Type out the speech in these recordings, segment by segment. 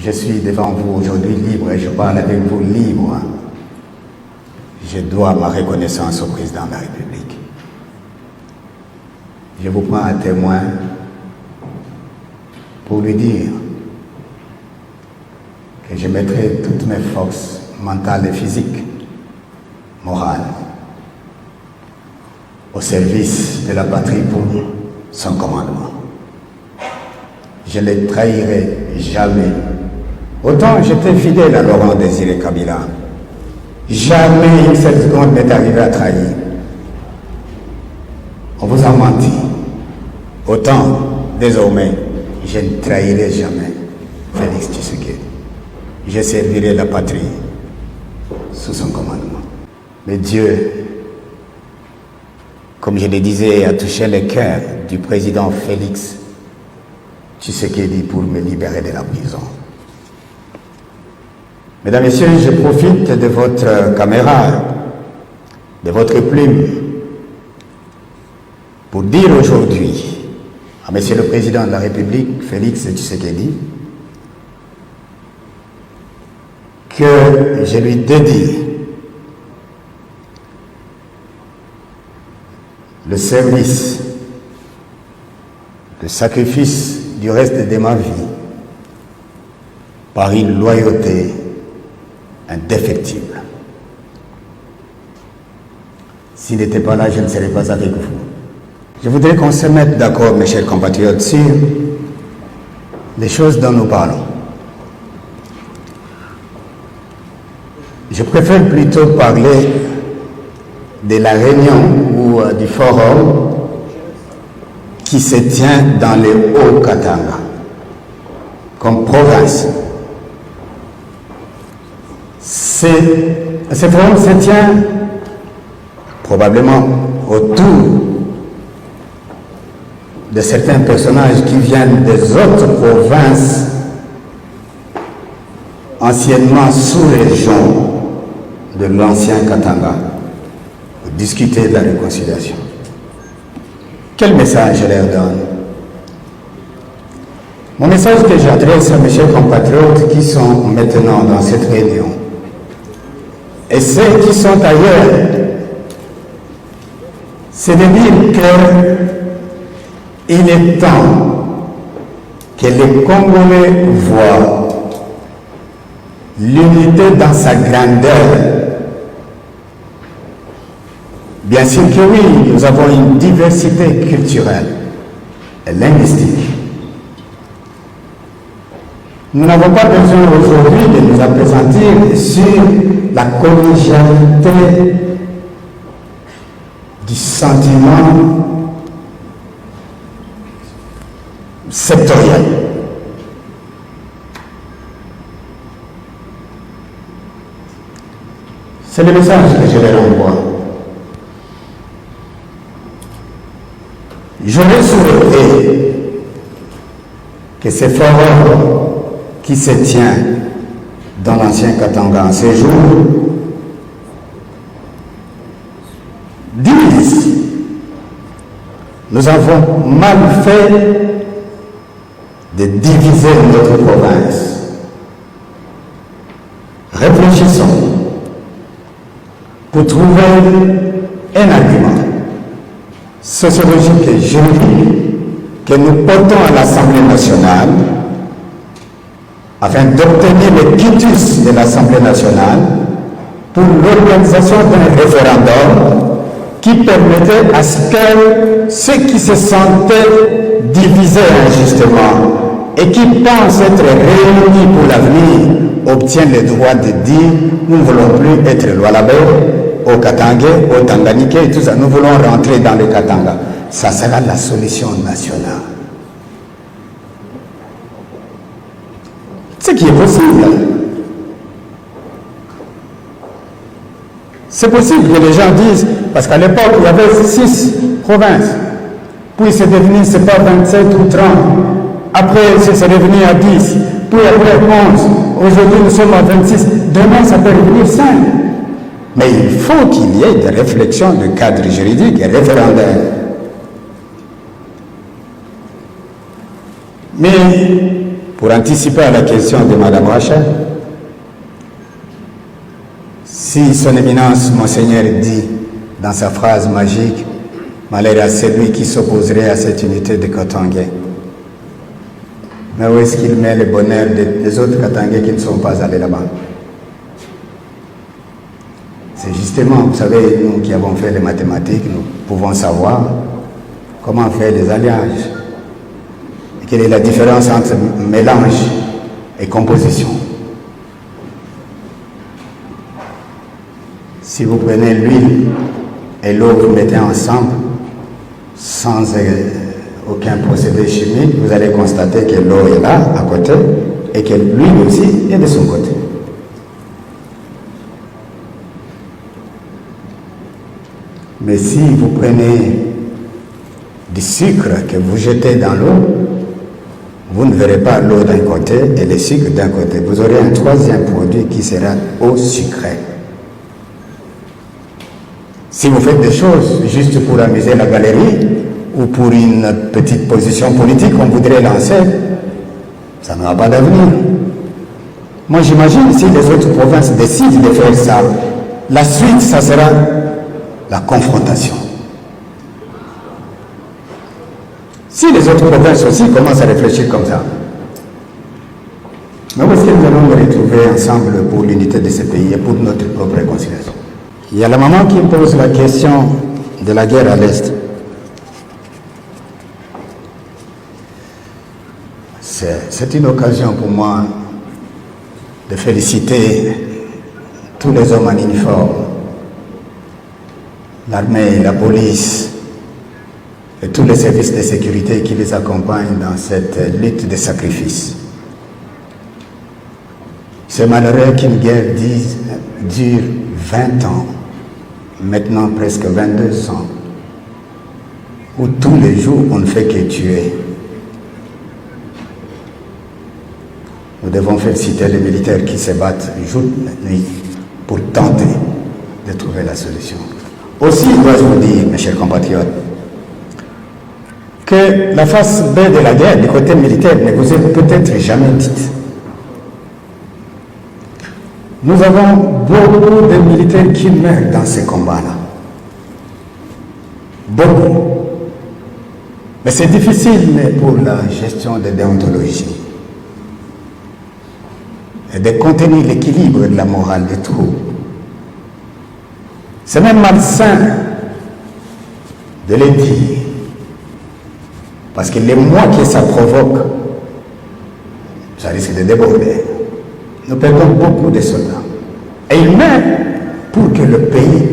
je suis devant vous aujourd'hui libre et je parle avec vous libre. Je dois ma reconnaissance au président de la République. Je vous prends à témoin pour lui dire que je mettrai toutes mes forces mentales et physiques, morales, au service de la patrie pour son commandement. Je ne les trahirai jamais. Autant j'étais fidèle à Laurent Désiré Kabila. Jamais une seule seconde n'est arrivé à trahir. On vous a menti. Autant, désormais, je ne trahirai jamais Félix Tshisekedi. Je servirai la patrie sous son commandement. Mais Dieu, comme je le disais, a touché le cœur du président Félix Tshisekedi pour me libérer de la prison. Mesdames, Messieurs, je profite de votre caméra, de votre plume, pour dire aujourd'hui à Monsieur le Président de la République, Félix Tshisekedi, que je lui dédie le service, le sacrifice du reste de ma vie par une loyauté indéfectible. S'il n'était pas là, je ne serais pas avec vous. Je voudrais qu'on se mette d'accord, mes chers compatriotes, sur les choses dont nous parlons. Je préfère plutôt parler de la réunion ou du forum qui se tient dans le Haut-Katanga, comme province. Ce forum se tient probablement autour de certains personnages qui viennent des autres provinces anciennement sous-région de l'ancien Katanga pour discuter de la réconciliation. Quel message je leur donne? Mon message que j'adresse à mes chers compatriotes qui sont maintenant dans cette réunion et ceux qui sont ailleurs, c'est de dire qu'il est temps que les Congolais voient l'unité dans sa grandeur. Bien sûr que oui, nous avons une diversité culturelle et linguistique. Nous n'avons pas besoin aujourd'hui de nous appesantir sur la collégialité du sentiment sectoriel. C'est le message que je leur envoie. J'aurais souhaité que ce forum qui se tient dans l'ancien Katanga en ce jour dise: nous avons mal fait de diviser notre province. Réfléchissons pour trouver un argument sociologique et juridique que nous portons à l'Assemblée nationale afin d'obtenir le quitus de l'Assemblée nationale pour l'organisation d'un référendum qui permettait à ce que ceux qui se sentaient divisés injustement et qui pensent être réunis pour l'avenir obtiennent le droit de dire: nous ne voulons plus être Lualaba, au Katangais, au Tanganyika et tout ça, nous voulons rentrer dans le Katanga. Ça sera la solution nationale. Ce qui est possible. C'est possible que les gens disent, parce qu'à l'époque, il y avait 6 provinces, puis c'est devenu, c'est pas 27 ou 30, après c'est revenu à 10, puis après 11, aujourd'hui nous sommes à 26, demain ça peut revenir 5. Mais il faut qu'il y ait des réflexions de cadre juridique et référendaire. Mais Pour anticiper à la question de Mme Rachel, si son éminence, Monseigneur, dit dans sa phrase magique, malheur à celui qui s'opposerait à cette unité de Katangais. Mais où est-ce qu'il met le bonheur des autres Katangais qui ne sont pas allés là-bas? C'est justement, vous savez, nous qui avons fait les mathématiques, nous pouvons savoir comment faire les alliages. Et quelle est la différence entre mélange et composition. Si vous prenez l'huile et l'eau, vous mettez ensemble, sans aucun procédé chimique, vous allez constater que l'eau est là, à côté, et que l'huile aussi est de son côté. Mais si vous prenez du sucre que vous jetez dans l'eau, vous ne verrez pas l'eau d'un côté et le sucre d'un côté. Vous aurez un troisième produit qui sera eau sucrée. Si vous faites des choses juste pour amuser la galerie ou pour une petite position politique qu'on voudrait lancer, ça n'aura pas d'avenir. Moi j'imagine si les autres provinces décident de faire ça, la suite, ça sera la confrontation. Si les autres provinces aussi commencent à réfléchir comme ça, mais où est-ce que nous allons nous retrouver ensemble pour l'unité de ce pays et pour notre propre réconciliation? Il y a la maman qui pose la question de la guerre à l'Est. C'est une occasion pour moi de féliciter tous les hommes en uniforme, l'armée, la police et tous les services de sécurité qui les accompagnent dans cette lutte de sacrifice. C'est malheureux qu'une guerre dure 20 ans, maintenant presque 22 ans, où tous les jours on ne fait que tuer. Nous devons féliciter les militaires qui se battent jour et nuit pour tenter de trouver la solution. Aussi, dois-je vous dire, mes chers compatriotes, que la face B de la guerre, du côté militaire, ne vous est peut-être jamais dite. Nous avons beaucoup de militaires qui meurent dans ces combats-là. Beaucoup. Mais c'est difficile pour la gestion de déontologie et de contenir l'équilibre de la morale des troupes. C'est même malsain de le dire, parce que les mois que ça provoque, ça risque de déborder. Nous perdons beaucoup de soldats. Et ils meurent pour que le pays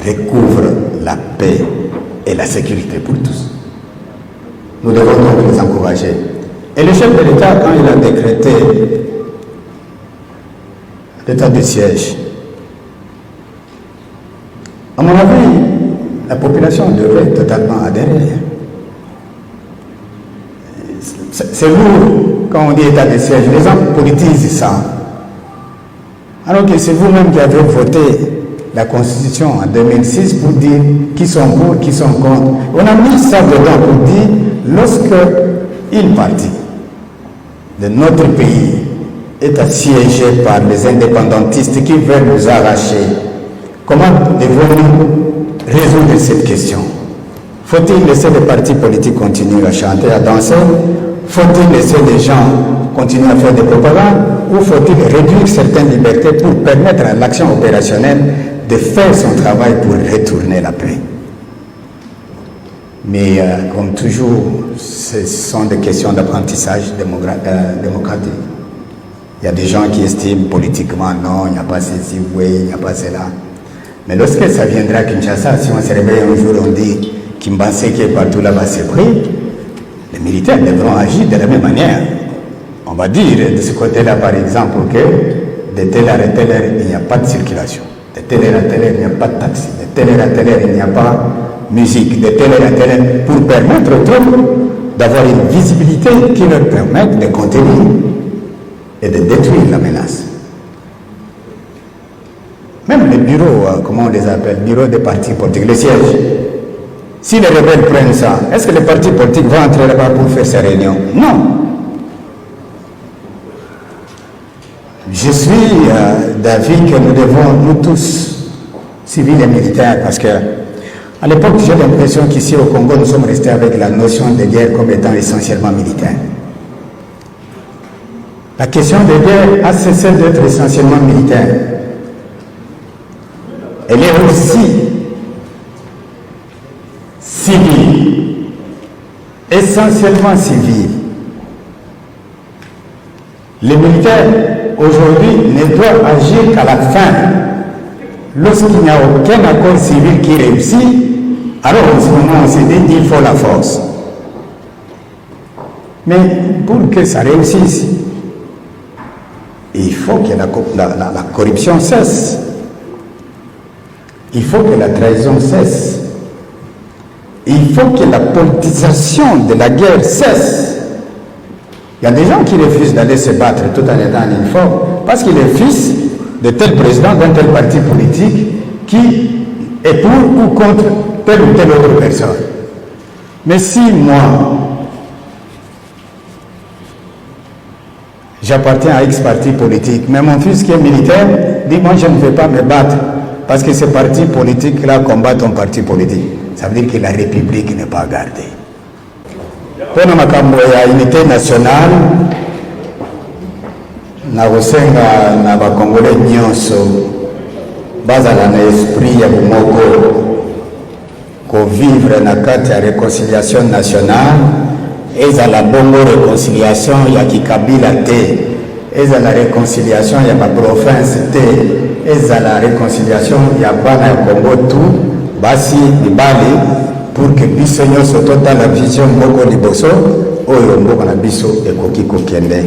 recouvre la paix et la sécurité pour tous. Nous devons donc les encourager. Et le chef de l'État, quand il a décrété l'état de siège, à mon avis, la population devrait totalement adhérer. C'est vous, quand on dit état de siège, les gens politisent ça. Alors que c'est vous-même qui avez voté la Constitution en 2006 pour dire qui sont pour, qui sont contre. On a mis ça dedans pour dire, lorsque une partie de notre pays est assiégée par les indépendantistes qui veulent nous arracher, comment devons-nous résoudre cette question? Faut-il laisser les partis politiques continuer à chanter, à danser? Faut-il laisser les gens continuer à faire des propagandes? Ou faut-il réduire certaines libertés pour permettre à l'action opérationnelle de faire son travail pour retourner la paix? Mais comme toujours, ce sont des questions d'apprentissage démocratique. Il y a des gens qui estiment politiquement, non, il n'y a pas ceci, oui, il n'y a pas cela. Mais lorsque ça viendra à Kinshasa, si on se réveille un jour, on dit Kimbanse qui est partout là-bas c'est pris, les militaires devront agir de la même manière. On va dire de ce côté-là, par exemple, que de telle heure à telle heure, il n'y a pas de circulation. De telle heure à telle heure, il n'y a pas de taxi. De telle heure à telle heure, il n'y a pas de musique. De telle heure à telle heure, pour permettre aux troupes d'avoir une visibilité qui leur permette de contenir et de détruire la menace. Même les bureaux, comment on les appelle, bureaux des partis politiques, les sièges. Si les rebelles prennent ça, est-ce que les partis politiques vont entrer là-bas pour faire ces réunions? Non. Je suis d'avis que nous devons, nous tous, civils et militaires, parce que à l'époque, j'ai l'impression qu'ici au Congo, nous sommes restés avec la notion de guerre comme étant essentiellement militaire. La question de guerre a cessé d'être essentiellement militaire. Elle est aussi civile, essentiellement civile. Les militaires, aujourd'hui, ne doivent agir qu'à la fin. Lorsqu'il n'y a aucun accord civil qui réussit, alors en ce moment, on se dit qu'il faut la force. Mais pour que ça réussisse, il faut que la corruption cesse. Il faut que la trahison cesse. Il faut que la politisation de la guerre cesse. Il y a des gens qui refusent d'aller se battre tout en étant en uniforme parce qu'il est fils de tel président d'un tel parti politique qui est pour ou contre telle ou telle autre personne. Mais si moi, j'appartiens à X parti politique, mais mon fils qui est militaire dit moi je ne vais pas me battre parce que ce parti politique-là combat ton parti politique. Ça veut dire que la République n'est pas gardée. Pour la unité nationale, na kosenga na bakongole nyonso bazala na esprit ya bomoko ko vivre na kati ya réconciliation nationale ezala bongo réconciliation ya kikabila te ezala réconciliation ya baprovince te ezala réconciliation ya bana ya Congo tout basi mibali pour que biso nyonso totala vision moko liboso oyo mboka na biso ekoki kokende